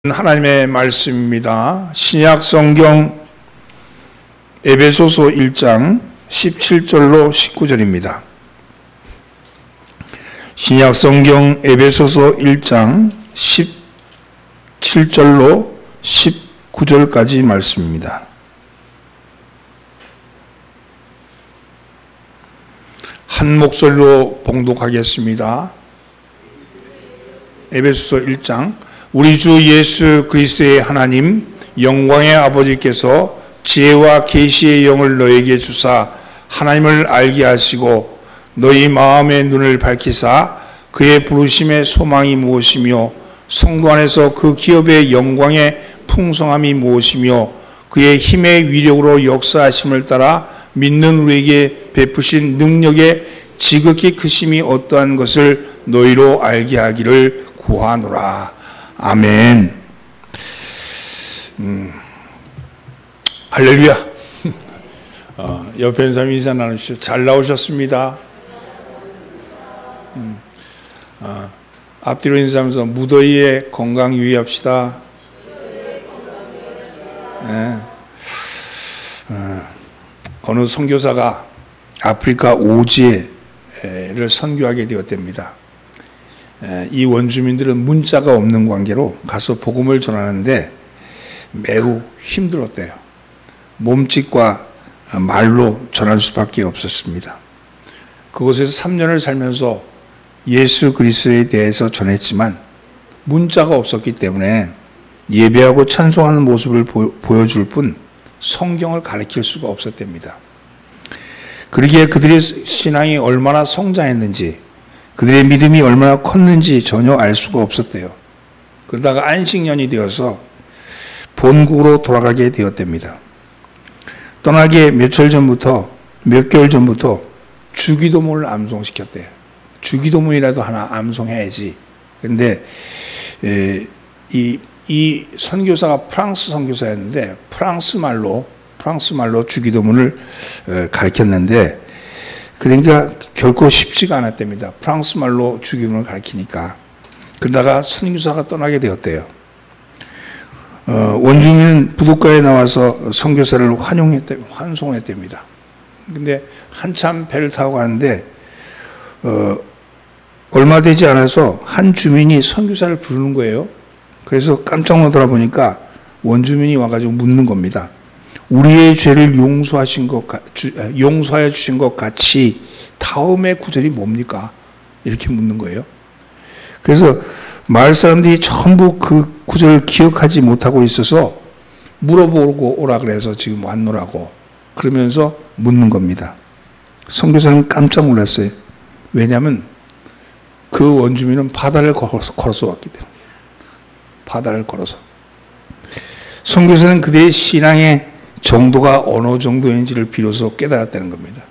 하나님의 말씀입니다. 신약 성경 에베소서 1장 17절로 19절입니다. 신약 성경 에베소서 1장 17절로 19절까지 말씀입니다. 한 목소리로 봉독하겠습니다. 에베소서 1장. 우리 주 예수 그리스도의 하나님 영광의 아버지께서 지혜와 계시의 영을 너에게 주사 하나님을 알게 하시고 너희 마음의 눈을 밝히사 그의 부르심의 소망이 무엇이며 성도 안에서 그 기업의 영광의 풍성함이 무엇이며 그의 힘의 위력으로 역사하심을 따라 믿는 우리에게 베푸신 능력의 지극히 크심이 어떠한 것을 너희로 알게 하기를 구하노라. 아멘. 할렐루야. 옆에 있는 사람 인사 나누시죠. 잘 나오셨습니다. 앞뒤로 인사하면서 무더위에 건강 유의합시다. 네. 어느 선교사가 아프리카 오지에를 선교하게 되었답니다. 이 원주민들은 문자가 없는 관계로 가서 복음을 전하는데 매우 힘들었대요. 몸짓과 말로 전할 수밖에 없었습니다. 그곳에서 3년을 살면서 예수 그리스도에 대해서 전했지만 문자가 없었기 때문에 예배하고 찬송하는 모습을 보여줄 뿐 성경을 가르칠 수가 없었답니다. 그러기에 그들의 신앙이 얼마나 성장했는지 그들의 믿음이 얼마나 컸는지 전혀 알 수가 없었대요. 그러다가 안식년이 되어서 본국으로 돌아가게 되었답니다. 떠나기 몇 개월 전부터 주기도문을 암송시켰대요. 주기도문이라도 하나 암송해야지. 그런데 이 선교사가 프랑스 선교사였는데 프랑스 말로 주기도문을 가르쳤는데 그러니까 결코 쉽지가 않았답니다. 프랑스 말로 주기도문을 가르치니까. 그러다가 선교사가 떠나게 되었대요. 원주민은 부둣가에 나와서 선교사를 환송했답니다. 근데 한참 배를 타고 가는데 얼마 되지 않아서 한 주민이 선교사를 부르는 거예요. 그래서 깜짝 놀라 보니까 원주민이 와가지고 묻는 겁니다. 우리의 죄를 용서해 주신 것 같이 다음의 구절이 뭡니까? 이렇게 묻는 거예요. 그래서 마을 사람들이 전부 그 구절을 기억하지 못하고 있어서 물어보고 오라 그래서 지금 왔노라고 그러면서 묻는 겁니다. 선교사는 깜짝 놀랐어요. 왜냐하면 그 원주민은 바다를 걸어서 왔기 때문에. 바다를 걸어서. 선교사는 그들의 신앙의 정도가 어느 정도인지를 비로소 깨달았다는 겁니다.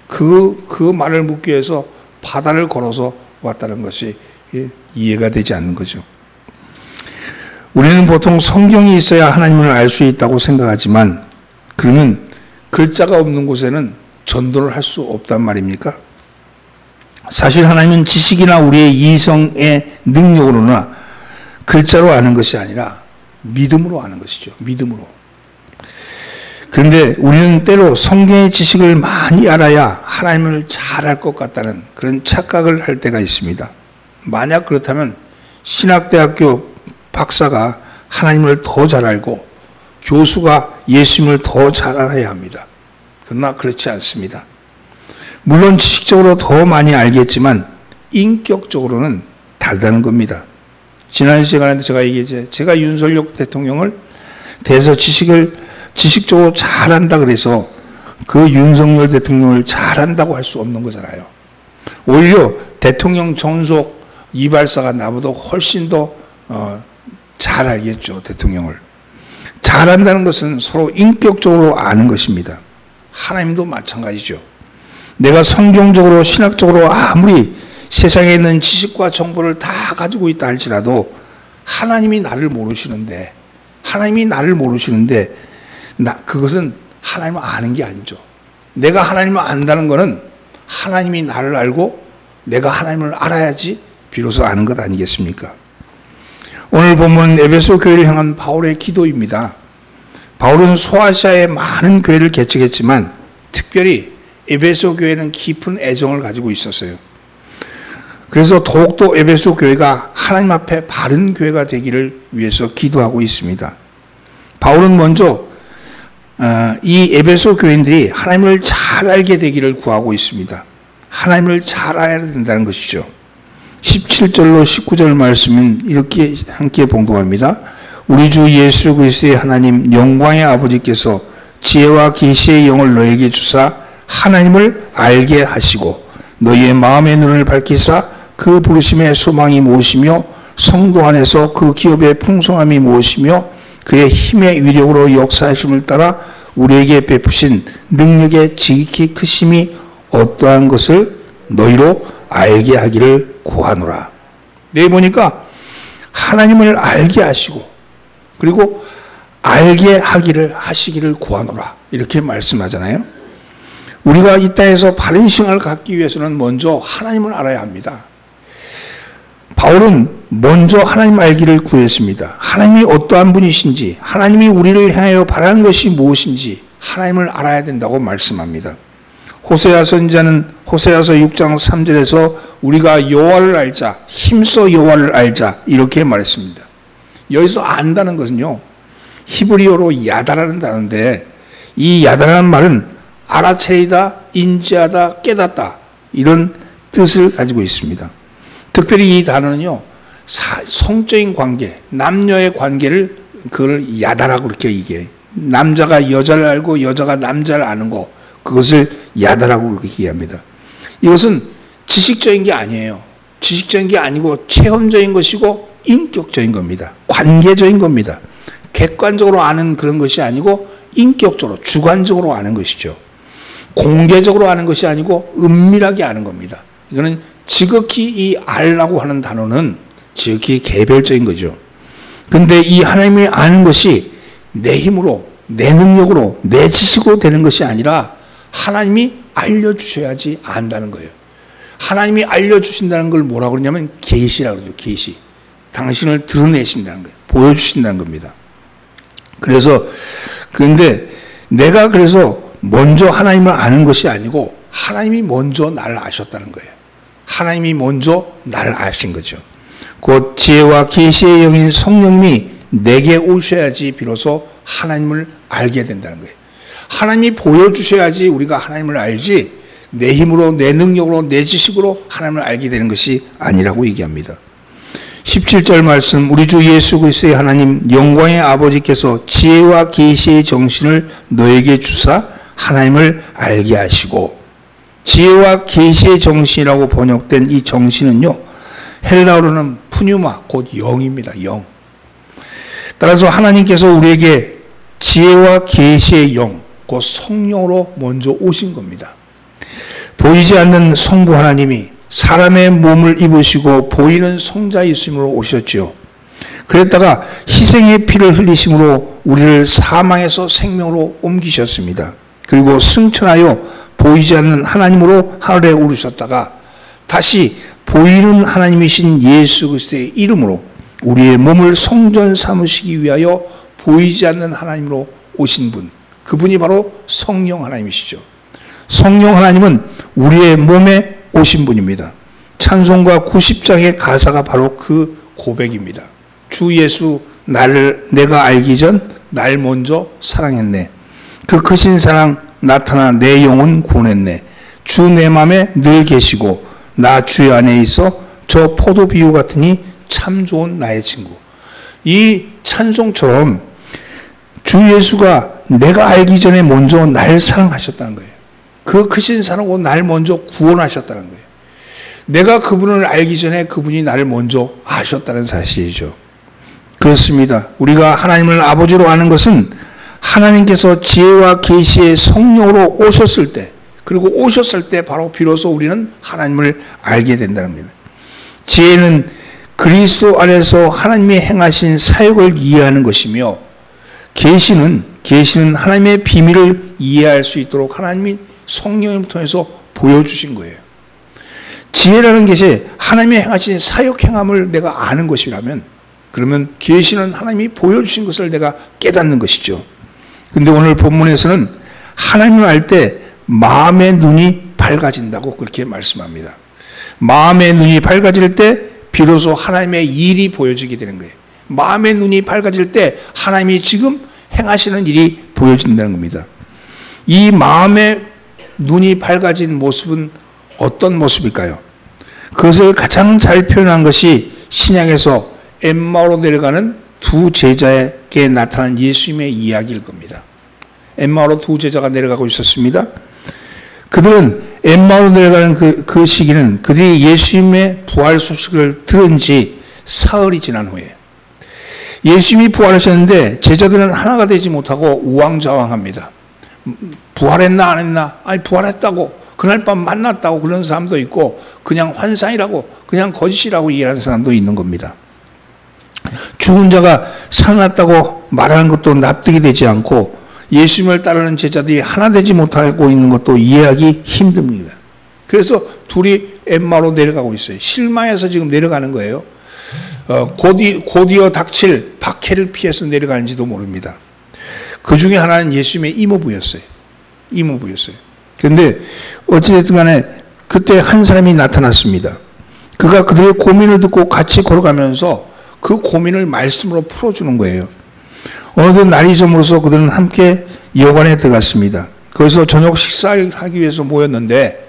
그 말을 묻기 위해서 바다를 걸어서 왔다는 것이 이해가 되지 않는 거죠. 우리는 보통 성경이 있어야 하나님을 알 수 있다고 생각하지만 그러면 글자가 없는 곳에는 전도를 할 수 없단 말입니까? 사실 하나님은 지식이나 우리의 이성의 능력으로나 글자로 아는 것이 아니라 믿음으로 아는 것이죠. 믿음으로. 그런데 우리는 때로 성경의 지식을 많이 알아야 하나님을 잘 알 것 같다는 그런 착각을 할 때가 있습니다. 만약 그렇다면 신학대학교 박사가 하나님을 더 잘 알고 교수가 예수님을 더 잘 알아야 합니다. 그러나 그렇지 않습니다. 물론 지식적으로 더 많이 알겠지만 인격적으로는 다르다는 겁니다. 지난 시간에도 제가 얘기했죠. 제가 윤석열 대통령을 대해서 지식적으로 잘한다 그래서 그 윤석열 대통령을 잘한다고 할 수 없는 거잖아요. 오히려 대통령 전속 이발사가 나보다 훨씬 더 잘 알겠죠. 대통령을. 잘한다는 것은 서로 인격적으로 아는 것입니다. 하나님도 마찬가지죠. 내가 성경적으로 신학적으로 아무리 세상에 있는 지식과 정보를 다 가지고 있다 할지라도 하나님이 나를 모르시는데 그것은 하나님을 아는 게 아니죠. 내가 하나님을 안다는 것은 하나님이 나를 알고 내가 하나님을 알아야지 비로소 아는 것 아니겠습니까? 오늘 본문은 에베소 교회를 향한 바울의 기도입니다. 바울은 소아시아에 많은 교회를 개척했지만 특별히 에베소 교회는 깊은 애정을 가지고 있었어요. 그래서 더욱더 에베소 교회가 하나님 앞에 바른 교회가 되기를 위해서 기도하고 있습니다. 바울은 먼저 이 에베소 교인들이 하나님을 잘 알게 되기를 구하고 있습니다. 하나님을 잘 알아야 된다는 것이죠. 17절로 19절 말씀은 이렇게 함께 봉독합니다. 우리 주 예수 그리스도의 하나님 영광의 아버지께서 지혜와 계시의 영을 너에게 주사 하나님을 알게 하시고 너희의 마음의 눈을 밝히사 그 부르심의 소망이 무엇이며 성도 안에서 그 기업의 풍성함이 무엇이며 그의 힘의 위력으로 역사하심을 따라 우리에게 베푸신 능력의 지극히 크심이 어떠한 것을 너희로 알게 하기를 구하노라. 내일 보니까 하나님을 알게 하시고 그리고 알게 하시기를 구하노라 이렇게 말씀하잖아요. 우리가 이 땅에서 바른 신앙을 갖기 위해서는 먼저 하나님을 알아야 합니다. 바울은 먼저 하나님 알기를 구했습니다. 하나님이 어떠한 분이신지, 하나님이 우리를 향하여 바라는 것이 무엇인지 하나님을 알아야 된다고 말씀합니다. 호세아 선지자는 호세아서 6장 3절에서 우리가 여호와를 알자, 힘써 여호와를 알자 이렇게 말했습니다. 여기서 안다는 것은요, 히브리어로 야다라는 단어인데 이 야다라는 말은 알아차리다, 인지하다, 깨닫다 이런 뜻을 가지고 있습니다. 특별히 이 단어는요, 성적인 관계, 남녀의 관계를 그걸 야다라고 그렇게 얘기해요. 남자가 여자를 알고 여자가 남자를 아는 거, 그것을 야다라고 그렇게 얘기합니다. 이것은 지식적인 게 아니에요. 지식적인 게 아니고 체험적인 것이고 인격적인 겁니다. 관계적인 겁니다. 객관적으로 아는 그런 것이 아니고 인격적으로, 주관적으로 아는 것이죠. 공개적으로 아는 것이 아니고 은밀하게 아는 겁니다. 이거는 지극히 이 알라고 하는 단어는 지극히 개별적인 거죠. 근데 이 하나님이 아는 것이 내 힘으로, 내 능력으로, 내 지식으로 되는 것이 아니라 하나님이 알려주셔야지 안다는 거예요. 하나님이 알려주신다는 걸 뭐라고 그러냐면 계시라고 그러죠. 계시. 당신을 드러내신다는 거예요. 보여주신다는 겁니다. 그런데 내가 그래서 먼저 하나님을 아는 것이 아니고 하나님이 먼저 나를 아셨다는 거예요. 하나님이 먼저 나를 아신 거죠. 곧 지혜와 계시의 영인 성령님이 내게 오셔야지 비로소 하나님을 알게 된다는 거예요. 하나님이 보여주셔야지 우리가 하나님을 알지 내 힘으로, 내 능력으로, 내 지식으로 하나님을 알게 되는 것이 아니라고 얘기합니다. 17절 말씀, 우리 주 예수 그리스도의 하나님 영광의 아버지께서 지혜와 계시의 정신을 너에게 주사 하나님을 알게 하시고, 지혜와 계시의 정신이라고 번역된 이 정신은요, 헬라어로는 푸뉴마, 곧 영입니다. 영. 따라서 하나님께서 우리에게 지혜와 계시의 영, 곧 성령으로 먼저 오신 겁니다. 보이지 않는 성부 하나님이 사람의 몸을 입으시고 보이는 성자이심으로 오셨지요. 그랬다가 희생의 피를 흘리심으로 우리를 사망에서 생명으로 옮기셨습니다. 그리고 승천하여 보이지 않는 하나님으로 하늘에 오르셨다가 다시 보이는 하나님이신 예수 그리스도의 이름으로 우리의 몸을 성전 삼으시기 위하여 보이지 않는 하나님으로 오신 분, 그분이 바로 성령 하나님이시죠. 성령 하나님은 우리의 몸에 오신 분입니다. 찬송가 90장의 가사가 바로 그 고백입니다. 주 예수 내가 알기 전 날 먼저 사랑했네. 그 크신 사랑 나타나 내 영혼 구원했네. 주 내 맘에 늘 계시고 나 주의 안에 있어 저 포도 비유 같으니 참 좋은 나의 친구. 이 찬송처럼 주 예수가 내가 알기 전에 먼저 날 사랑하셨다는 거예요. 그 크신 사랑으로 날 먼저 구원하셨다는 거예요. 내가 그분을 알기 전에 그분이 나를 먼저 아셨다는 사실이죠. 그렇습니다. 우리가 하나님을 아버지로 아는 것은 하나님께서 지혜와 계시의 성령으로 오셨을 때, 그리고 오셨을 때 바로 비로소 우리는 하나님을 알게 된다는 겁니다. 지혜는 그리스도 안에서 하나님이 행하신 사역을 이해하는 것이며, 계시는 하나님의 비밀을 이해할 수 있도록 하나님이 성령을 통해서 보여주신 거예요. 지혜라는 것이 하나님의 행하신 사역 행함을 내가 아는 것이라면 그러면 계시는 하나님이 보여주신 것을 내가 깨닫는 것이죠. 근데 오늘 본문에서는 하나님을 알 때 마음의 눈이 밝아진다고 그렇게 말씀합니다. 마음의 눈이 밝아질 때 비로소 하나님의 일이 보여지게 되는 거예요. 마음의 눈이 밝아질 때 하나님이 지금 행하시는 일이 보여진다는 겁니다. 이 마음의 눈이 밝아진 모습은 어떤 모습일까요? 그것을 가장 잘 표현한 것이 신약에서 엠마오로 내려가는 두 제자에게 나타난 예수님의 이야기일 겁니다. 엠마오로 두 제자가 내려가고 있었습니다. 그들은 엠마오로 내려가는 그 시기는 그들이 예수님의 부활 소식을 들은 지 사흘이 지난 후에 예수님이 부활하셨는데 제자들은 하나가 되지 못하고 우왕좌왕합니다. 부활했나 안 했나? 아니 부활했다고 그날 밤 만났다고 그런 사람도 있고 그냥 환상이라고 그냥 거짓이라고 이해하는 사람도 있는 겁니다. 죽은 자가 살아났다고 말하는 것도 납득이 되지 않고 예수님을 따르는 제자들이 하나 되지 못하고 있는 것도 이해하기 힘듭니다. 그래서 둘이 엠마로 내려가고 있어요. 실마에서 지금 내려가는 거예요. 곧이어 닥칠 박해를 피해서 내려가는지도 모릅니다. 그 중에 하나는 예수님의 이모부였어요. 그런데 어찌됐든 간에 그때 한 사람이 나타났습니다. 그가 그들의 고민을 듣고 같이 걸어가면서 그 고민을 말씀으로 풀어주는 거예요. 어느덧 날이 저물어서 그들은 함께 여관에 들어갔습니다. 거기서 저녁 식사를 하기 위해서 모였는데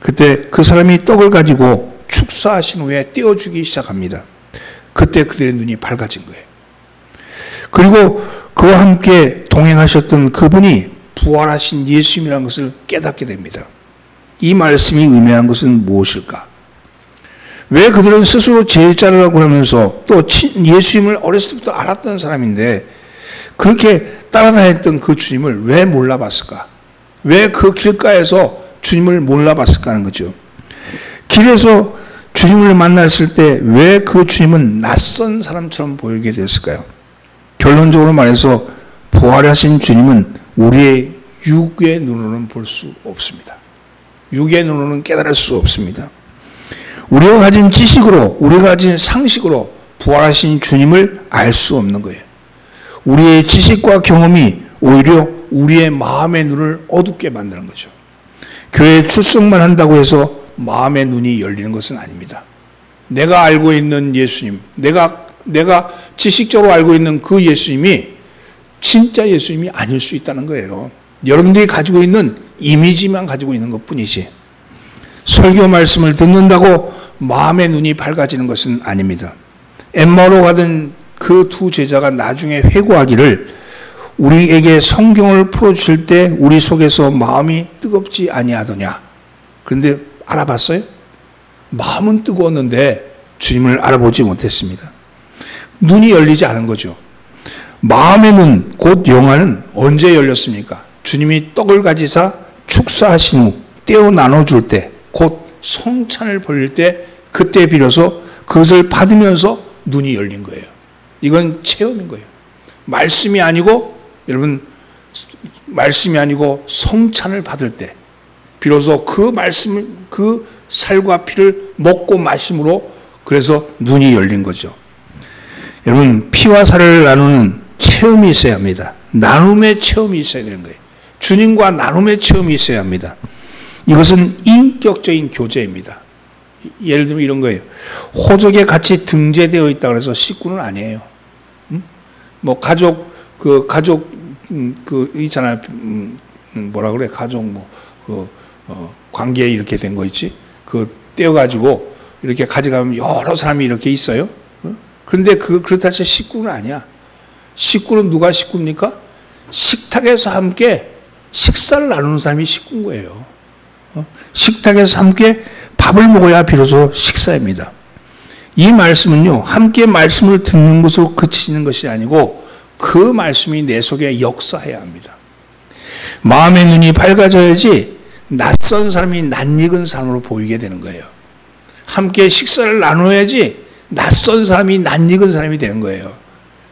그때 그 사람이 떡을 가지고 축사하신 후에 떼어주기 시작합니다. 그때 그들의 눈이 밝아진 거예요. 그리고 그와 함께 동행하셨던 그분이 부활하신 예수님이라는 것을 깨닫게 됩니다. 이 말씀이 의미하는 것은 무엇일까? 왜 그들은 스스로 제자라고 하면서 또 예수님을 어렸을 때부터 알았던 사람인데 그렇게 따라다녔던 그 주님을 왜 몰라봤을까? 왜 그 길가에서 주님을 몰라봤을까 하는 거죠. 길에서 주님을 만났을 때 왜 그 주님은 낯선 사람처럼 보이게 됐을까요? 결론적으로 말해서 부활하신 주님은 우리의 육의 눈으로는 볼 수 없습니다. 육의 눈으로는 깨달을 수 없습니다. 우리가 가진 지식으로, 우리가 가진 상식으로 부활하신 주님을 알 수 없는 거예요. 우리의 지식과 경험이 오히려 우리의 마음의 눈을 어둡게 만드는 거죠. 교회 출석만 한다고 해서 마음의 눈이 열리는 것은 아닙니다. 내가 알고 있는 예수님, 내가 지식적으로 알고 있는 그 예수님이 진짜 예수님이 아닐 수 있다는 거예요. 여러분들이 가지고 있는 이미지만 가지고 있는 것뿐이지 설교 말씀을 듣는다고 마음의 눈이 밝아지는 것은 아닙니다. 엠마오로 가던 그 두 제자가 나중에 회고하기를 우리에게 성경을 풀어주실 때 우리 속에서 마음이 뜨겁지 아니하더냐. 그런데 알아봤어요? 마음은 뜨거웠는데 주님을 알아보지 못했습니다. 눈이 열리지 않은 거죠. 마음의 눈, 곧 영안은 언제 열렸습니까? 주님이 떡을 가지사 축사하신 후 떼어 나눠줄 때, 곧 성찬을 벌릴 때 그때 비로소 그것을 받으면서 눈이 열린 거예요. 이건 체험인 거예요. 말씀이 아니고 여러분 말씀이 아니고 성찬을 받을 때 비로소 그 말씀을 그 살과 피를 먹고 마심으로 그래서 눈이 열린 거죠. 여러분 피와 살을 나누는 체험이 있어야 합니다. 나눔의 체험이 있어야 되는 거예요. 주님과 나눔의 체험이 있어야 합니다. 이것은 인격적인 교제입니다. 예를 들면 이런 거예요. 호적에 같이 등재되어 있다고 해서 식구는 아니에요. 뭐 가족 있잖아요. 뭐라 그래? 가족 관계 이렇게 된 거 있지? 그 떼어가지고 이렇게 가져가면 여러 사람이 이렇게 있어요. 그런데 그렇다 해서 식구는 아니야. 식구는 누가 식구입니까? 식탁에서 함께 식사를 나누는 사람이 식구인 거예요. 식탁에서 함께 밥을 먹어야 비로소 식사입니다. 이 말씀은요, 함께 말씀을 듣는 것으로 그치는 것이 아니고 그 말씀이 내 속에 역사해야 합니다. 마음의 눈이 밝아져야지 낯선 사람이 낯익은 사람으로 보이게 되는 거예요. 함께 식사를 나눠야지 낯선 사람이 낯익은 사람이 되는 거예요.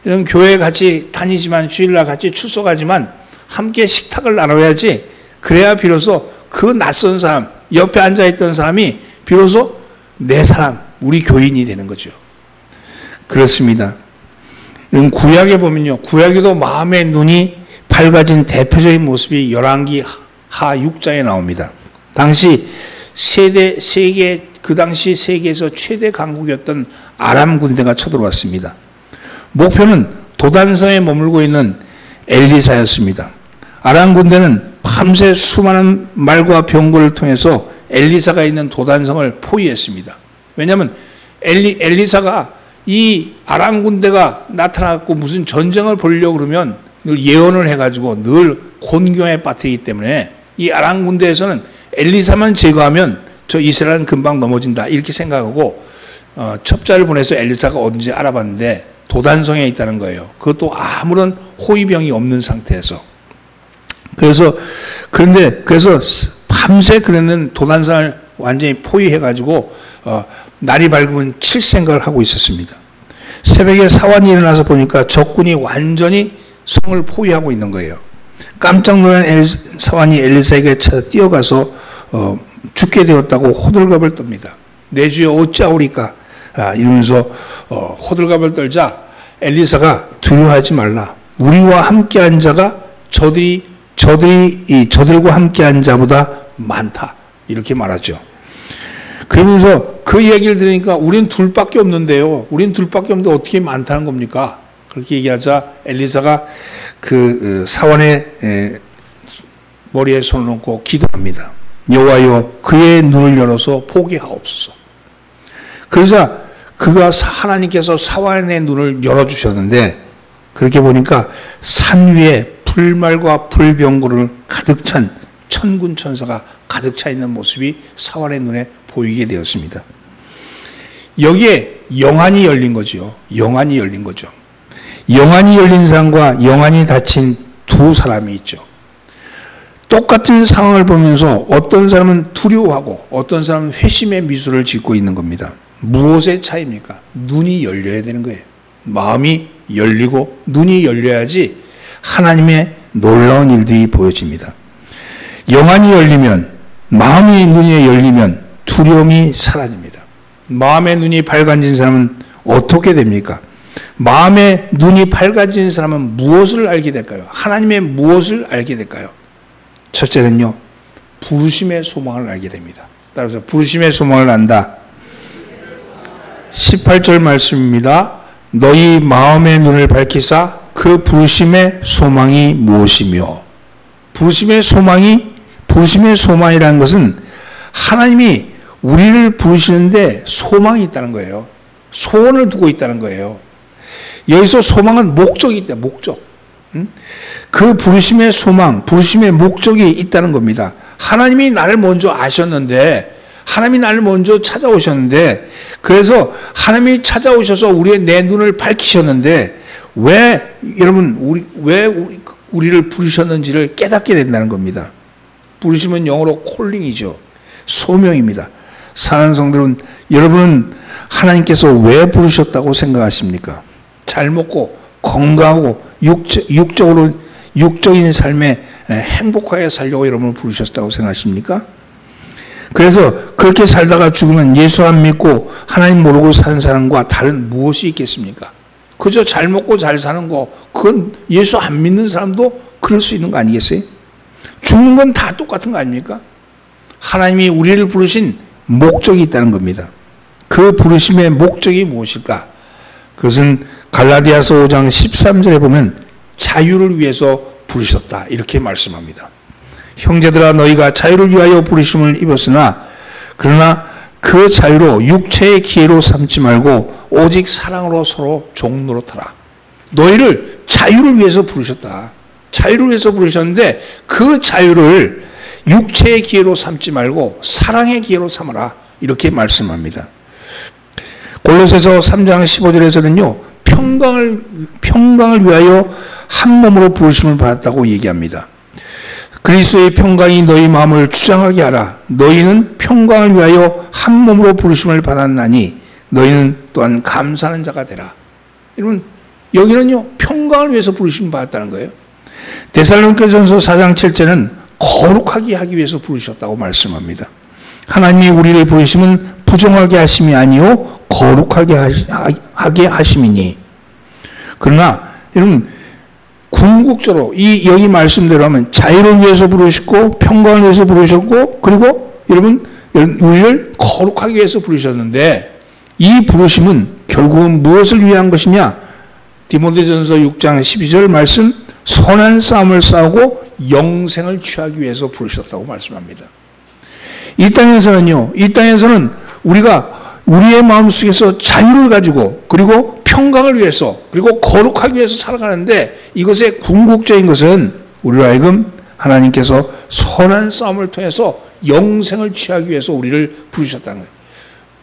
이런 교회 같이 다니지만 주일날 같이 출석하지만 함께 식탁을 나눠야지 그래야 비로소 그 낯선 사람, 옆에 앉아있던 사람이 비로소 내 사람, 우리 교인이 되는 거죠. 그렇습니다. 구약에 보면요, 구약에도 마음의 눈이 밝아진 대표적인 모습이 열왕기 하 6장에 나옵니다. 그 당시 세계에서 최대 강국이었던 아람 군대가 쳐들어왔습니다. 목표는 도단성에 머물고 있는 엘리사였습니다. 아람 군대는 밤새 수많은 말과 병거를 통해서 엘리사가 있는 도단성을 포위했습니다. 왜냐하면 엘리사가 이 아람 군대가 나타나고 무슨 전쟁을 벌려고 그러면 늘 예언을 해가지고 늘 곤경에 빠뜨리기 때문에 이 아람 군대에서는 엘리사만 제거하면 저 이스라엘은 금방 넘어진다 이렇게 생각하고 첩자를 보내서 엘리사가 어딘지 알아봤는데 도단성에 있다는 거예요. 그것도 아무런 호위병이 없는 상태에서. 그래서 밤새 그는 도단성을 완전히 포위해가지고 날이 밝으면 칠 생각을 하고 있었습니다. 새벽에 사환이 일어나서 보니까 적군이 완전히 성을 포위하고 있는 거예요. 깜짝 놀란 사환이 엘리사에게 뛰어가서 죽게 되었다고 호들갑을 떱니다. 내 주여 어찌하오리까 이러면서 호들갑을 떨자 엘리사가 두려워하지 말라. 우리와 함께한 자가 저들과 함께한 자보다 많다. 이렇게 말하죠. 그러면서 그 얘기를 들으니까 우린 둘밖에 없는데요. 우린 둘밖에 없는데 어떻게 많다는 겁니까? 그렇게 얘기하자 엘리사가 그 사환의 머리에 손을 얹고 기도합니다. 여호와여 그의 눈을 열어서 보게 하옵소서. 그러자 하나님께서 사환의 눈을 열어주셨는데 그렇게 보니까 산 위에 불말과 불병거를 가득 찬 천군 천사가 가득 차 있는 모습이 사환의 눈에 보이게 되었습니다. 여기에 영안이 열린 거죠. 영안이 열린 거죠. 영안이 열린 사람과 영안이 닫힌 두 사람이 있죠. 똑같은 상황을 보면서 어떤 사람은 두려워하고 어떤 사람은 회심의 미소를 짓고 있는 겁니다. 무엇의 차이입니까? 눈이 열려야 되는 거예요. 마음이 열리고 눈이 열려야지 하나님의 놀라운 일들이 보여집니다. 영안이 열리면, 마음의 눈이 열리면 두려움이 사라집니다. 마음의 눈이 밝아진 사람은 어떻게 됩니까? 마음의 눈이 밝아진 사람은 무엇을 알게 될까요? 하나님의 무엇을 알게 될까요? 첫째는요, 부르심의 소망을 알게 됩니다. 따라서 부르심의 소망을 안다. 18절 말씀입니다. 너희 마음의 눈을 밝히사 그 부르심의 소망이 무엇이며, 부르심의 소망이라는 것은 하나님이 우리를 부르시는데 소망이 있다는 거예요. 소원을 두고 있다는 거예요. 여기서 소망은 목적이 있다. 목적. 그 부르심의 소망, 부르심의 목적이 있다는 겁니다. 하나님이 나를 먼저 아셨는데, 하나님이 나를 먼저 찾아오셨는데, 그래서 하나님이 찾아오셔서 내 눈을 밝히셨는데, 왜 우리를 부르셨는지를 깨닫게 된다는 겁니다. 부르심은 영어로 콜링이죠. 소명입니다. 사랑하는 성도들은, 여러분은 하나님께서 왜 부르셨다고 생각하십니까? 잘 먹고 건강하고 육적인 삶에 행복하게 살려고 여러분을 부르셨다고 생각하십니까? 그래서 그렇게 살다가 죽으면 예수 안 믿고 하나님 모르고 사는 사람과 다른 무엇이 있겠습니까? 그저 잘 먹고 잘 사는 거, 그건 예수 안 믿는 사람도 그럴 수 있는 거 아니겠어요? 죽는 건 다 똑같은 거 아닙니까? 하나님이 우리를 부르신 목적이 있다는 겁니다. 그 부르심의 목적이 무엇일까? 그것은 갈라디아서 5장 13절에 보면 자유를 위해서 부르셨다 이렇게 말씀합니다. 형제들아 너희가 자유를 위하여 부르심을 입었으나 그러나 그 자유로 육체의 기회로 삼지 말고 오직 사랑으로 서로 종노릇하라. 너희를 자유를 위해서 부르셨다. 자유를 위해서 부르셨는데 그 자유를 육체의 기회로 삼지 말고 사랑의 기회로 삼아라 이렇게 말씀합니다. 골로새서 3장 15절에서는요. 평강을 위하여 한 몸으로 부르심을 받았다고 얘기합니다. 그리스도의 평강이 너희 마음을 주장하게 하라. 너희는 평강을 위하여 한 몸으로 부르심을 받았나니 너희는 또한 감사하는 자가 되라. 여러분 여기는요 평강을 위해서 부르심을 받았다는 거예요. 데살로니가전서 4장 7절은 거룩하게 하기 위해서 부르셨다고 말씀합니다. 하나님이 우리를 부르심은 부정하게 하심이 아니요 거룩하게 하게 하심이니. 그러나 여러분 궁극적으로 여기 말씀대로 하면 자유를 위해서 부르셨고 평강을 위해서 부르셨고 그리고 여러분 우리를 거룩하기 위해서 부르셨는데 이 부르심은 결국은 무엇을 위한 것이냐? 디모데전서 6장 12절 말씀 선한 싸움을 싸우고 영생을 취하기 위해서 부르셨다고 말씀합니다. 이 땅에서는 우리가 우리의 마음속에서 자유를 가지고 그리고 평강을 위해서 그리고 거룩하기 위해서 살아가는데 이것의 궁극적인 것은 우리로 하여금 하나님께서 선한 싸움을 통해서 영생을 취하기 위해서 우리를 부르셨다는 거예요.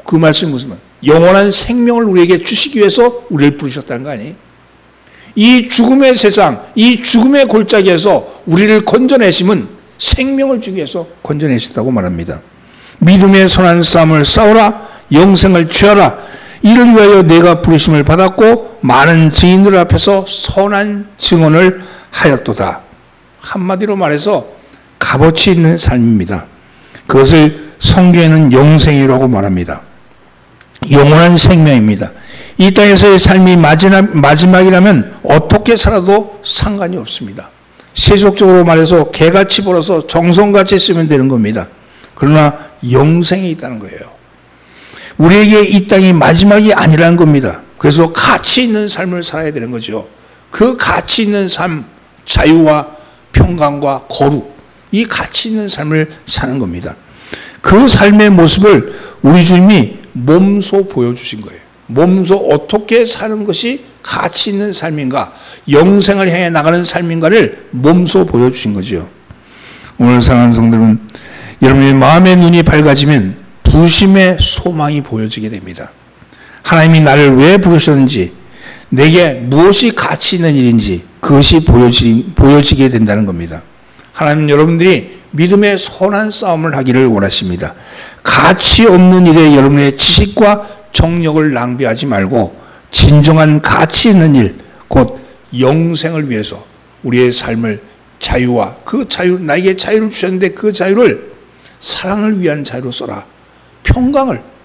그 말씀이 무슨 말? 영원한 생명을 우리에게 주시기 위해서 우리를 부르셨다는 거 아니에요? 이 죽음의 세상, 이 죽음의 골짜기에서 우리를 건져내심은 생명을 주기 위해서 건져내셨다고 말합니다. 믿음의 선한 싸움을 싸우라, 영생을 취하라. 이를 위하여 내가 부르심을 받았고 많은 증인들 앞에서 선한 증언을 하였도다. 한마디로 말해서 값어치 있는 삶입니다. 그것을 성경에는 영생이라고 말합니다. 영원한 생명입니다. 이 땅에서의 삶이 마지막이라면 어떻게 살아도 상관이 없습니다. 세속적으로 말해서 개같이 벌어서 정성같이 쓰면 되는 겁니다. 그러나 영생이 있다는 거예요. 우리에게 이 땅이 마지막이 아니라는 겁니다. 그래서 가치 있는 삶을 살아야 되는 거죠. 그 가치 있는 삶, 자유와 평강과 거룩, 이 가치 있는 삶을 사는 겁니다. 그 삶의 모습을 우리 주님이 몸소 보여주신 거예요. 몸소 어떻게 사는 것이 가치 있는 삶인가, 영생을 향해 나가는 삶인가를 몸소 보여주신 거죠. 오늘 사랑하는 성도들은 여러분의 마음의 눈이 밝아지면 부르심의 소망이 보여지게 됩니다. 하나님이 나를 왜 부르셨는지, 내게 무엇이 가치 있는 일인지 그것이 보여지게 된다는 겁니다. 하나님은 여러분들이 믿음의 선한 싸움을 하기를 원하십니다. 가치 없는 일에 여러분의 지식과 정력을 낭비하지 말고 진정한 가치 있는 일, 곧 영생을 위해서 우리의 삶을 자유와 그 자유, 나에게 자유를 주셨는데 그 자유를 사랑을 위한 자유로 써라.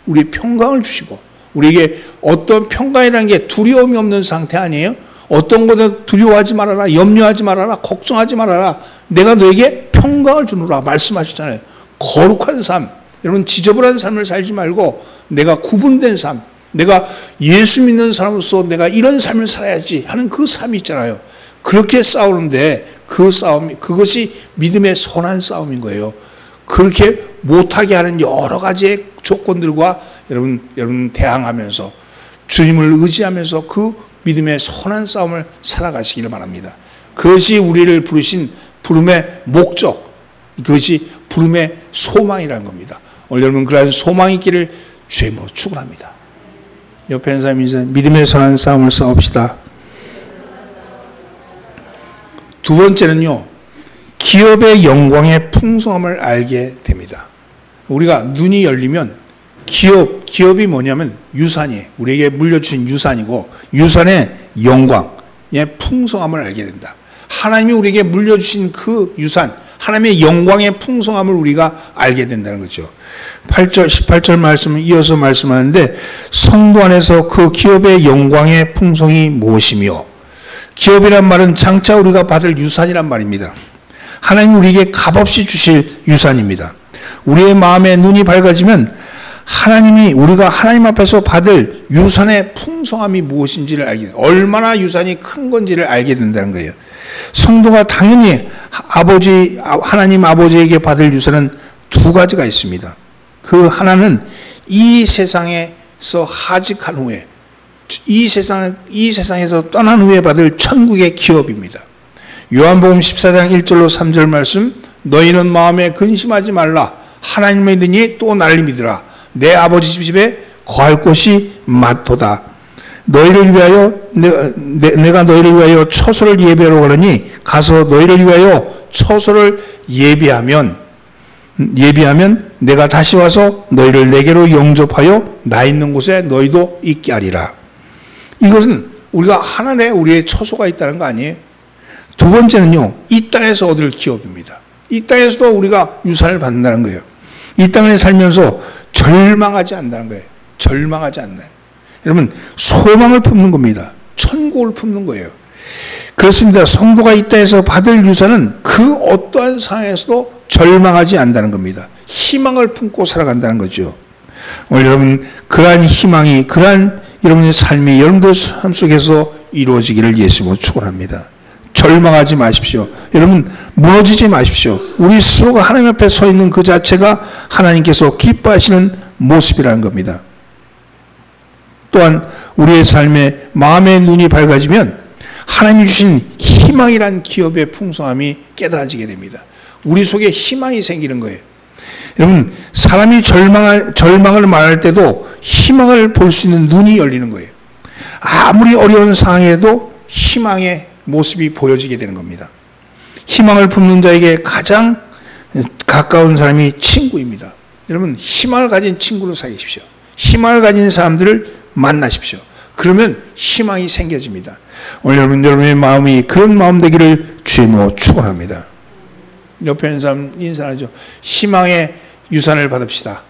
우리 평강을 주시고, 우리에게 어떤 평강이라는 게 두려움이 없는 상태 아니에요? 어떤 것에 두려워하지 말아라, 염려하지 말아라, 걱정하지 말아라. 내가 너에게 평강을 주노라 말씀하셨잖아요. 거룩한 삶, 여러분 지저분한 삶을 살지 말고 내가 구분된 삶, 내가 예수 믿는 사람으로서 내가 이런 삶을 살아야지 하는 그 삶이 있잖아요. 그렇게 싸우는데 그것이 믿음의 선한 싸움인 거예요. 그렇게 못하게 하는 여러 가지의 조건들과 여러분 대항하면서 주님을 의지하면서 그 믿음의 선한 싸움을 살아가시기를 바랍니다. 그것이 우리를 부르신 부름의 목적, 그것이 부름의 소망이라는 겁니다. 오늘 여러분 그러한 소망이 있기를 주의 이름으로 축원합니다. 옆에 있는 사람이 믿음의 선한 싸움을 싸웁시다. 두 번째는요, 기업의 영광의 풍성함을 알게 됩니다. 우리가 눈이 열리면 기업이 뭐냐면 유산이에요. 우리에게 물려주신 유산이고, 유산의 영광의 풍성함을 알게 된다. 하나님이 우리에게 물려주신 그 유산, 하나님의 영광의 풍성함을 우리가 알게 된다는 거죠. 8절, 18절 말씀을 이어서 말씀하는데, 성도 안에서 그 기업의 영광의 풍성이 무엇이며, 기업이란 말은 장차 우리가 받을 유산이란 말입니다. 하나님이 우리에게 값없이 주실 유산입니다. 우리의 마음에 눈이 밝아지면 하나님이 우리가 하나님 앞에서 받을 유산의 풍성함이 무엇인지를 알게 돼요. 얼마나 유산이 큰 건지를 알게 된다는 거예요. 성도가 당연히 하나님 아버지에게 받을 유산은 두 가지가 있습니다. 그 하나는 이 세상에서 하직한 후에, 이 세상에서 떠난 후에 받을 천국의 기업입니다. 요한복음 14장 1절로 3절 말씀, 너희는 마음에 근심하지 말라. 하나님을 믿으니 또 나를 믿으라. 내 아버지 집에 거할 곳이 많도다. 너희를 위하여 내가 너희를 위하여 처소를 예비하러 가느니 가서 너희를 위하여 처소를 예비하면 내가 다시 와서 너희를 내게로 영접하여 나 있는 곳에 너희도 있게 하리라. 이것은 우리가 하늘에 우리의 처소가 있다는 거 아니에요? 두 번째는요, 이 땅에서 얻을 기업입니다. 이 땅에서도 우리가 유산을 받는다는 거예요. 이 땅에 살면서 절망하지 않는다는 거예요. 절망하지 않나요? 여러분, 소망을 품는 겁니다. 천국을 품는 거예요. 그렇습니다. 성도가 이 땅에서 받을 유산은 그 어떠한 상황에서도 절망하지 않는다는 겁니다. 희망을 품고 살아간다는 거죠. 오늘 여러분 그러한 희망이 그러한 여러분의 삶이 여러분들 삶 속에서 이루어지기를 예수님으로 축원합니다. 절망하지 마십시오. 여러분 무너지지 마십시오. 우리 스스로가 하나님 앞에 서 있는 그 자체가 하나님께서 기뻐하시는 모습이라는 겁니다. 또한 우리의 삶에 마음의 눈이 밝아지면 하나님이 주신 희망이란 기업의 풍성함이 깨달아지게 됩니다. 우리 속에 희망이 생기는 거예요. 여러분 사람이 절망을 말할 때도 희망을 볼 수 있는 눈이 열리는 거예요. 아무리 어려운 상황에도 희망의 모습이 보여지게 되는 겁니다. 희망을 품는 자에게 가장 가까운 사람이 친구입니다. 여러분 희망을 가진 친구를 사귀십시오. 희망을 가진 사람들을 만나십시오. 그러면 희망이 생겨집니다. 오늘 여러분의 마음이 그런 마음 되기를 주님으로 축원합니다. 옆에 있는 사람 인사하죠. 희망의 유산을 받읍시다.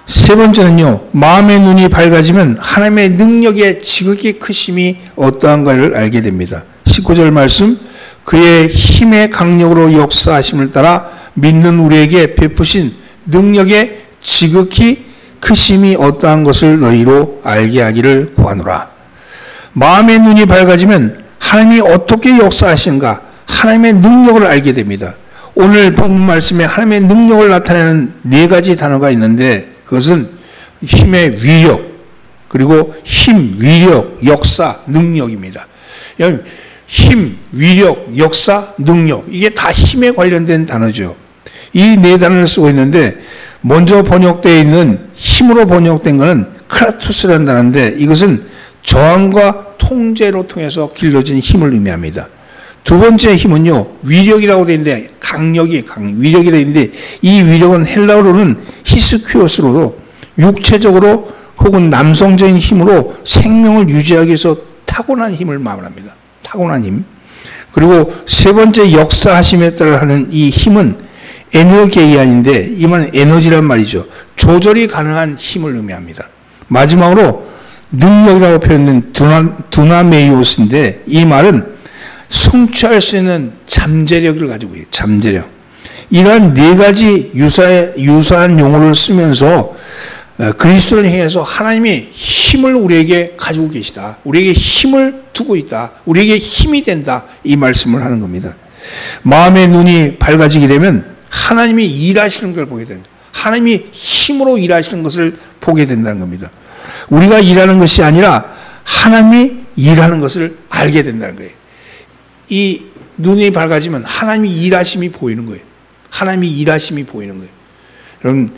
세 번째는요, 마음의 눈이 밝아지면 하나님의 능력의 지극히 크심이 어떠한가를 알게 됩니다. 19절 말씀, 그의 힘의 강력으로 역사하심을 따라 믿는 우리에게 베푸신 능력의 지극히 크심이 어떠한 것을 너희로 알게 하기를 구하노라. 마음의 눈이 밝아지면 하나님이 어떻게 역사하시는가, 하나님의 능력을 알게 됩니다. 오늘 본문 말씀에 하나님의 능력을 나타내는 네 가지 단어가 있는데 그것은 힘의 위력, 그리고 힘, 위력, 역사, 능력입니다. 힘, 위력, 역사, 능력, 이게 다 힘에 관련된 단어죠. 이 네 단어를 쓰고 있는데 먼저 번역되어 있는 힘으로 번역된 것은 크라투스라는 단어인데 이것은 저항과 통제로 통해서 길러진 힘을 의미합니다. 두 번째 힘은요, 위력이라고 되어 있는데 위력이라고 되어 있는데 이 위력은 헬라어로는 히스큐오스로 육체적으로 혹은 남성적인 힘으로 생명을 유지하기 위해서 타고난 힘을 말합니다. 타고난 힘. 그리고 세 번째 역사하심에 따라 하는 이 힘은 에너게이안인데 이 말은 에너지란 말이죠. 조절이 가능한 힘을 의미합니다. 마지막으로 능력이라고 표현된 두나메이오스인데 이 말은 성취할 수 있는 잠재력을 가지고 있어요. 잠재력. 이러한 네 가지 유사한 용어를 쓰면서 그리스도를 향해서 하나님이 힘을 우리에게 가지고 계시다. 우리에게 힘을 두고 있다. 우리에게 힘이 된다. 이 말씀을 하는 겁니다. 마음의 눈이 밝아지게 되면 하나님이 일하시는 걸 보게 됩니다. 하나님이 힘으로 일하시는 것을 보게 된다는 겁니다. 우리가 일하는 것이 아니라 하나님이 일하는 것을 알게 된다는 거예요. 이 눈이 밝아지면 하나님이 일하심이 보이는 거예요. 하나님이 일하심이 보이는 거예요. 여러분,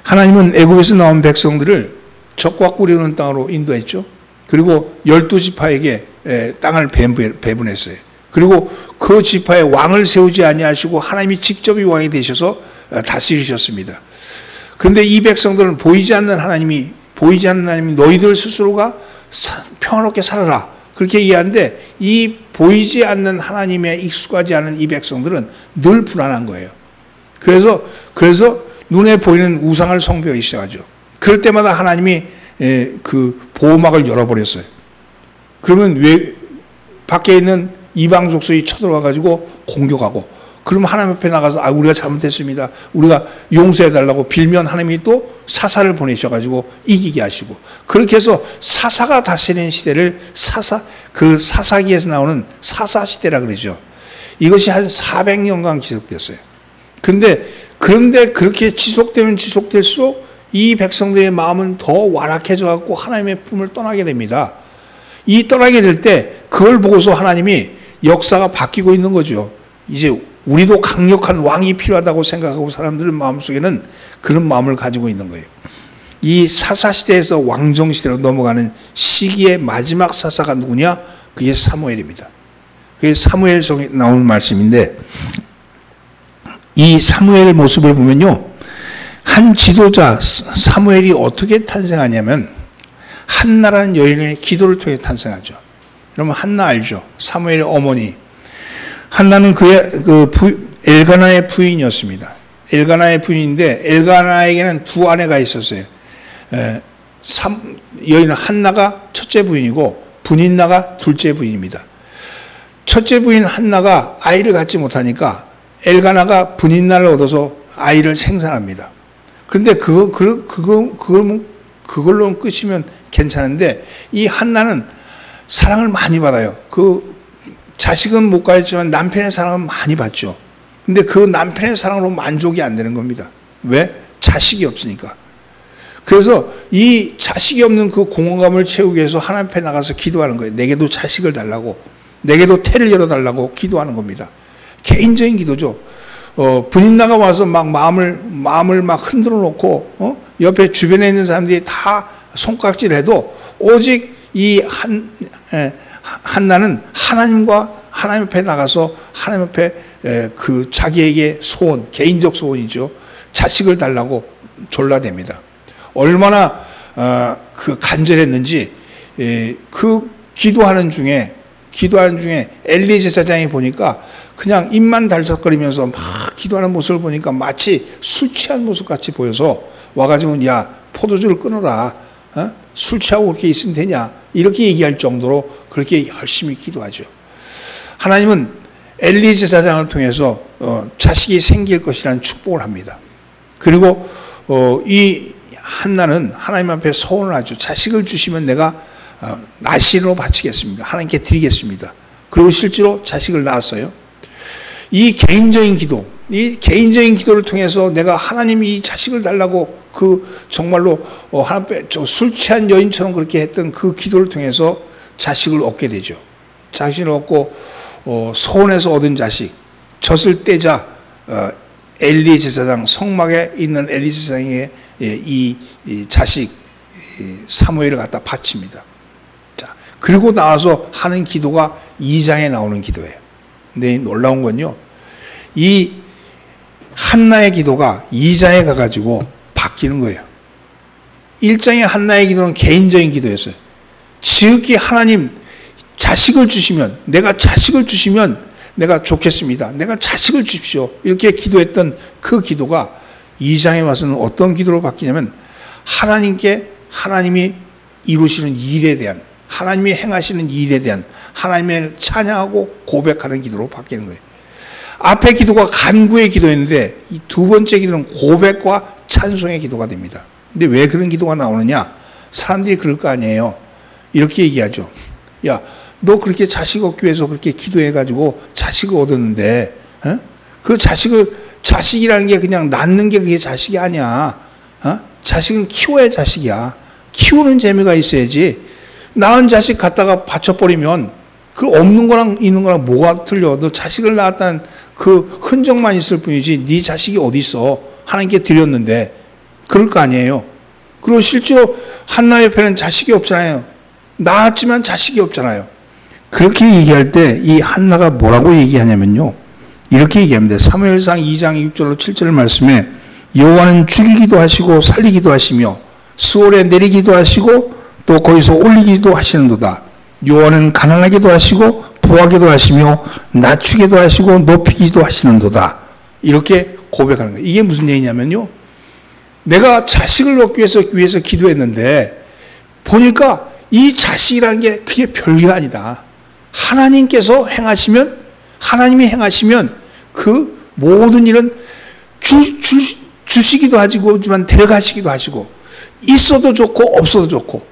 하나님은 애굽에서 나온 백성들을 적과 꿀이 흐르는 땅으로 인도했죠. 그리고 12지파에게 땅을 배분했어요. 그리고 그 지파에 왕을 세우지 아니하시고 하나님이 직접 이 왕이 되셔서 다스리셨습니다. 그런데 이 백성들은 보이지 않는 하나님이 너희들 스스로가 평화롭게 살아라. 그렇게 이해하는데 이 보이지 않는 하나님에 익숙하지 않은 이 백성들은 늘 불안한 거예요. 그래서 눈에 보이는 우상을 숭배하기 시작하죠. 그럴 때마다 하나님이 그 보호막을 열어버렸어요. 그러면 왜 밖에 있는 이방 족속이 쳐들어와가지고 공격하고, 그러면 하나님 앞에 나가서 우리가 잘못했습니다. 우리가 용서해달라고 빌면 하나님이 또 사사를 보내셔가지고 이기게 하시고, 그렇게 해서 사사가 다스리는 시대를 그 사사기에서 나오는 사사 시대라 그러죠. 이것이 한 400년간 지속됐어요. 그런데 그렇게 지속되면 지속될수록 이 백성들의 마음은 더 완악해져갖고 하나님의 품을 떠나게 됩니다. 이 떠나게 될 때 그걸 보고서 하나님이 역사가 바뀌고 있는 거죠. 이제 우리도 강력한 왕이 필요하다고 생각하고 사람들 마음속에는 그런 마음을 가지고 있는 거예요. 이 사사시대에서 왕정시대로 넘어가는 시기의 마지막 사사가 누구냐? 그게 사무엘입니다. 그게 사무엘성에 나오는 말씀인데 이 사무엘 모습을 보면요. 한 지도자 사무엘이 어떻게 탄생하냐면 한나라는 여인의 기도를 통해 탄생하죠. 여러분 한나 알죠? 사무엘의 어머니. 한나는 엘가나의 부인이었습니다. 엘가나의 부인인데 엘가나에게는 두 아내가 있었어요. 여인은 한나가 첫째 부인이고 분인나가 둘째 부인입니다. 첫째 부인 한나가 아이를 갖지 못하니까 엘가나가 분인나를 얻어서 아이를 생산합니다. 그런데 그걸로 끝이면 괜찮은데 이 한나는 사랑을 많이 받아요. 그 자식은 못 가졌지만 남편의 사랑은 많이 받죠. 근데 그 남편의 사랑으로 만족이 안 되는 겁니다. 왜? 자식이 없으니까. 그래서 이 자식이 없는 그 공허감을 채우기 위해서 하나님 앞에 나가서 기도하는 거예요. 내게도 자식을 달라고, 내게도 태를 열어달라고 기도하는 겁니다. 개인적인 기도죠. 분인나가 와서 막 마음을 막 흔들어 놓고, 옆에 주변에 있는 사람들이 다 손깍지를 해도 오직 이 한나는 하나님 앞에 나가서 하나님 앞에 그 자기에게 소원, 개인적 소원이죠. 자식을 달라고 졸라댑니다. 얼마나 그 간절했는지 그 기도하는 중에 엘리 제사장이 보니까 그냥 입만 달싹거리면서 막 기도하는 모습을 보니까 마치 술 취한 모습 같이 보여서 와가지고 야 포도주를 끊어라, 술 취하고 그렇게 있으면 되냐 이렇게 얘기할 정도로 그렇게 열심히 기도하죠. 하나님은 엘리 제사장을 통해서 자식이 생길 것이라는 축복을 합니다. 그리고 이 한나는 하나님 앞에 소원을 하죠. 자식을 주시면 내가 나신으로 바치겠습니다. 하나님께 드리겠습니다. 그리고 실제로 자식을 낳았어요. 이 개인적인 기도를 통해서 내가 하나님이 이 자식을 달라고 그 정말로 하나님 앞에 술 취한 여인처럼 그렇게 했던 그 기도를 통해서 자식을 얻게 되죠. 자식을 얻고 소원에서 얻은 자식, 젖을 떼자 엘리 제사장, 성막에 있는 엘리 제사장에게 이 자식 사무엘을 갖다 바칩니다. 자, 그리고 나와서 하는 기도가 2장에 나오는 기도예요. 근데 놀라운 건요, 이 한나의 기도가 2장에 가가지고 바뀌는 거예요. 1장의 한나의 기도는 개인적인 기도였어요. 지극히 하나님 자식을 주시면, 내가 자식을 주시면 내가 좋겠습니다. 내가 자식을 주십시오. 이렇게 기도했던 그 기도가 2장에 와서는 어떤 기도로 바뀌냐면 하나님이 이루시는 일에 대한, 하나님이 행하시는 일에 대한 하나님을 찬양하고 고백하는 기도로 바뀌는 거예요. 앞에 기도가 간구의 기도였는데 이 두 번째 기도는 고백과 찬송의 기도가 됩니다. 근데 왜 그런 기도가 나오느냐? 사람들이 그럴 거 아니에요. 이렇게 얘기하죠. 야, 너 그렇게 자식 얻기 위해서 그렇게 기도해가지고 자식을 얻었는데, 그 자식이라는 게 그냥 낳는 게 그게 자식이 아니야. 자식은 키워야 자식이야. 키우는 재미가 있어야지. 낳은 자식 갖다가 바쳐버리면 그 없는 거랑 있는 거랑 뭐가 틀려? 너 자식을 낳았다는 그 흔적만 있을 뿐이지 네 자식이 어디 있어? 하나님께 드렸는데 그럴 거 아니에요. 그리고 실제로 한나 옆에는 자식이 없잖아요. 낳았지만 자식이 없잖아요. 그렇게 얘기할 때 이 한나가 뭐라고 얘기하냐면요, 이렇게 얘기합니다. 사무엘상 2장 6절로 7절 말씀에 여호와는 죽이기도 하시고 살리기도 하시며 스올에 내리기도 하시고 또 거기서 올리기도 하시는도다. 여호와는 가난하게도 하시고 부하게도 하시며 낮추게도 하시고 높이기도 하시는도다. 이렇게 고백하는 거예요. 이게 무슨 얘기냐면요, 내가 자식을 얻기 위해서 기도했는데 보니까 이 자식이라는 게 그게 별게 아니다. 하나님이 행하시면 그 모든 일은 주시기도 하지만 데려가시기도 하시고, 있어도 좋고 없어도 좋고,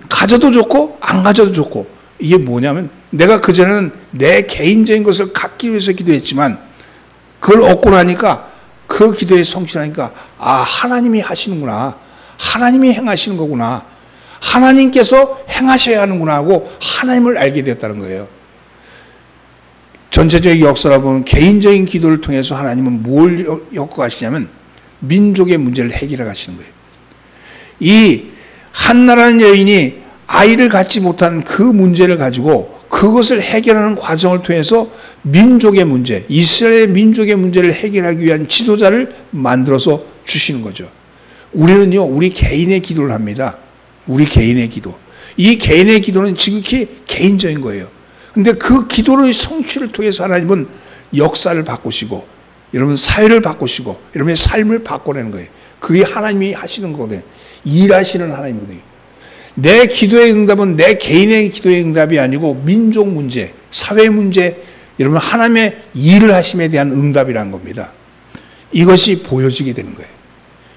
가져도 좋고 안 가져도 좋고. 이게 뭐냐면 내가 그전에는 내 개인적인 것을 갖기 위해서 기도했지만 그걸 얻고 나니까 그 기도에 성취하니까 하나님이 하시는구나, 하나님이 행하시는 거구나, 하나님께서 행하셔야 하는구나 하고 하나님을 알게 되었다는 거예요. 전체적인 역사를 보면 개인적인 기도를 통해서 하나님은 뭘 엮어가시냐면 민족의 문제를 해결해 가시는 거예요. 이 한나라는 여인이 아이를 갖지 못한 그 문제를 가지고 그것을 해결하는 과정을 통해서 민족의 문제, 이스라엘 민족의 문제를 해결하기 위한 지도자를 만들어서 주시는 거죠. 우리는요, 우리 개인의 기도를 합니다. 우리 개인의 기도. 이 개인의 기도는 지극히 개인적인 거예요. 근데 그 기도의 성취를 통해서 하나님은 역사를 바꾸시고, 여러분 사회를 바꾸시고, 여러분의 삶을 바꿔내는 거예요. 그게 하나님이 하시는 거거든요. 일하시는 하나님이거든요. 내 기도의 응답은 내 개인의 기도의 응답이 아니고 민족 문제, 사회 문제, 여러분 하나님의 일을 하심에 대한 응답이라는 겁니다. 이것이 보여지게 되는 거예요.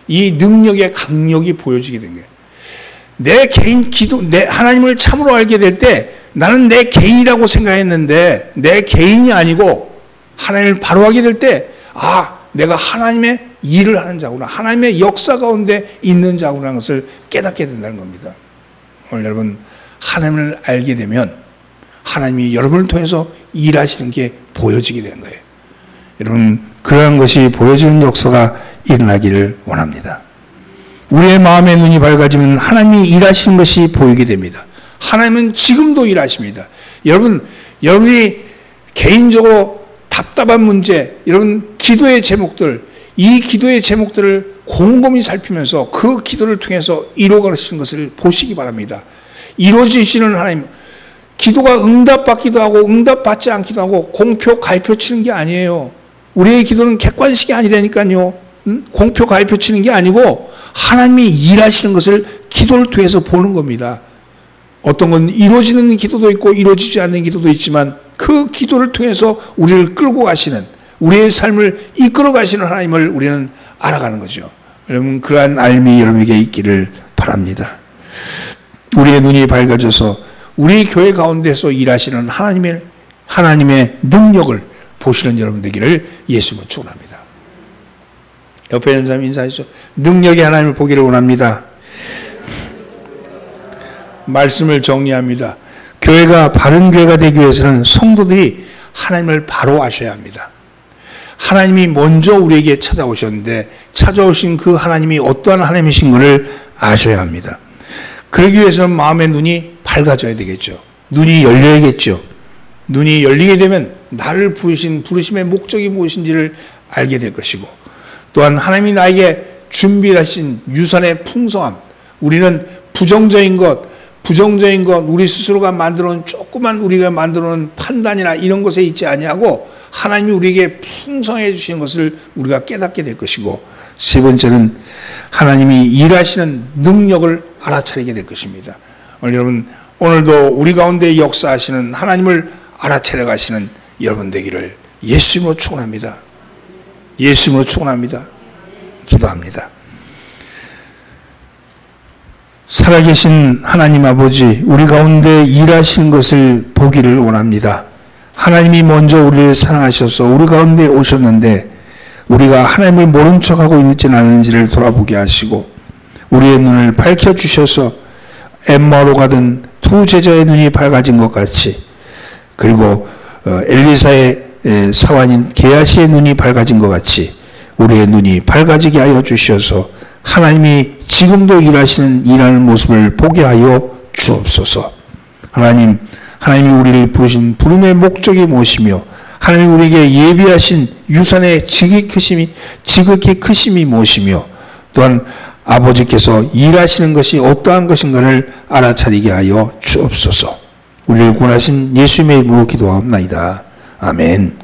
이 능력의 강력이 보여지게 되는 거예요. 내 개인 기도, 내 하나님을 참으로 알게 될 때 나는 내 개인이라고 생각했는데 내 개인이 아니고 하나님을 바로 하게 될 때 내가 하나님의 일을 하는 자구나. 하나님의 역사 가운데 있는 자구나 하는 것을 깨닫게 된다는 겁니다. 오늘 여러분 하나님을 알게 되면 하나님이 여러분을 통해서 일하시는 게 보여지게 되는 거예요. 여러분 그러한 것이 보여지는 역사가 일어나기를 원합니다. 우리의 마음의 눈이 밝아지면 하나님이 일하시는 것이 보이게 됩니다. 하나님은 지금도 일하십니다. 여러분이 개인적으로 답답한 문제, 여러분 기도의 제목들, 이 기도의 제목들을 곰곰이 살피면서 그 기도를 통해서 이루어가시는 것을 보시기 바랍니다. 이루어지시는 하나님, 기도가 응답받기도 하고 응답받지 않기도 하고 공표 가위표 치는 게 아니에요. 우리의 기도는 객관식이 아니라니까요. 공표 가위표 치는 게 아니고 하나님이 일하시는 것을 기도를 통해서 보는 겁니다. 어떤 건 이루어지는 기도도 있고 이루어지지 않는 기도도 있지만 그 기도를 통해서 우리를 끌고 가시는, 우리의 삶을 이끌어 가시는 하나님을 우리는 알아가는 거죠. 여러분 그러한 알미 여러분에게 있기를 바랍니다. 우리의 눈이 밝아져서 우리 교회 가운데서 일하시는 하나님의 능력을 보시는 여러분 되기를 예수님으로 축원합니다. 옆에 있는 사람 인사하시죠. 능력의 하나님을 보기를 원합니다. 말씀을 정리합니다. 교회가 바른 교회가 되기 위해서는 성도들이 하나님을 바로 아셔야 합니다. 하나님이 먼저 우리에게 찾아오셨는데 찾아오신 그 하나님이 어떠한 하나님이신 것을 아셔야 합니다. 그러기 위해서는 마음의 눈이 밝아져야 되겠죠. 눈이 열려야겠죠. 눈이 열리게 되면 나를 부르심의 목적이 무엇인지를 알게 될 것이고, 또한 하나님이 나에게 준비하신 유산의 풍성함, 우리는 부정적인 것, 우리 스스로가 만들어놓은 조그만 우리가 만들어놓은 판단이나 이런 것에 있지 아니하고 하나님이 우리에게 풍성해 주시는 것을 우리가 깨닫게 될 것이고, 세 번째는 하나님이 일하시는 능력을 알아차리게 될 것입니다. 여러분 오늘도 우리 가운데 역사하시는 하나님을 알아차려 가시는 여러분 되기를 예수님으로 축원합니다. 예수님으로 축원합니다. 기도합니다. 살아계신 하나님 아버지, 우리 가운데 일하시는 것을 보기를 원합니다. 하나님이 먼저 우리를 사랑하셔서 우리 가운데 오셨는데 우리가 하나님을 모른 척하고 있지는 않은지를 돌아보게 하시고 우리의 눈을 밝혀주셔서 엠마오로 가던 두 제자의 눈이 밝아진 것 같이, 그리고 엘리사의 사환인 게하시의 눈이 밝아진 것 같이 우리의 눈이 밝아지게 하여 주셔서 하나님이 지금도 일하는 모습을 보게 하여 주옵소서. 하나님이 우리를 부르신 부름의 목적이 무엇이며 하나님 우리에게 예비하신 유산의 지극히 크심이 무엇이며 또한 아버지께서 일하시는 것이 어떠한 것인가를 알아차리게 하여 주옵소서. 우리를 구원하신 예수님의 이름으로 기도하옵나이다. 아멘.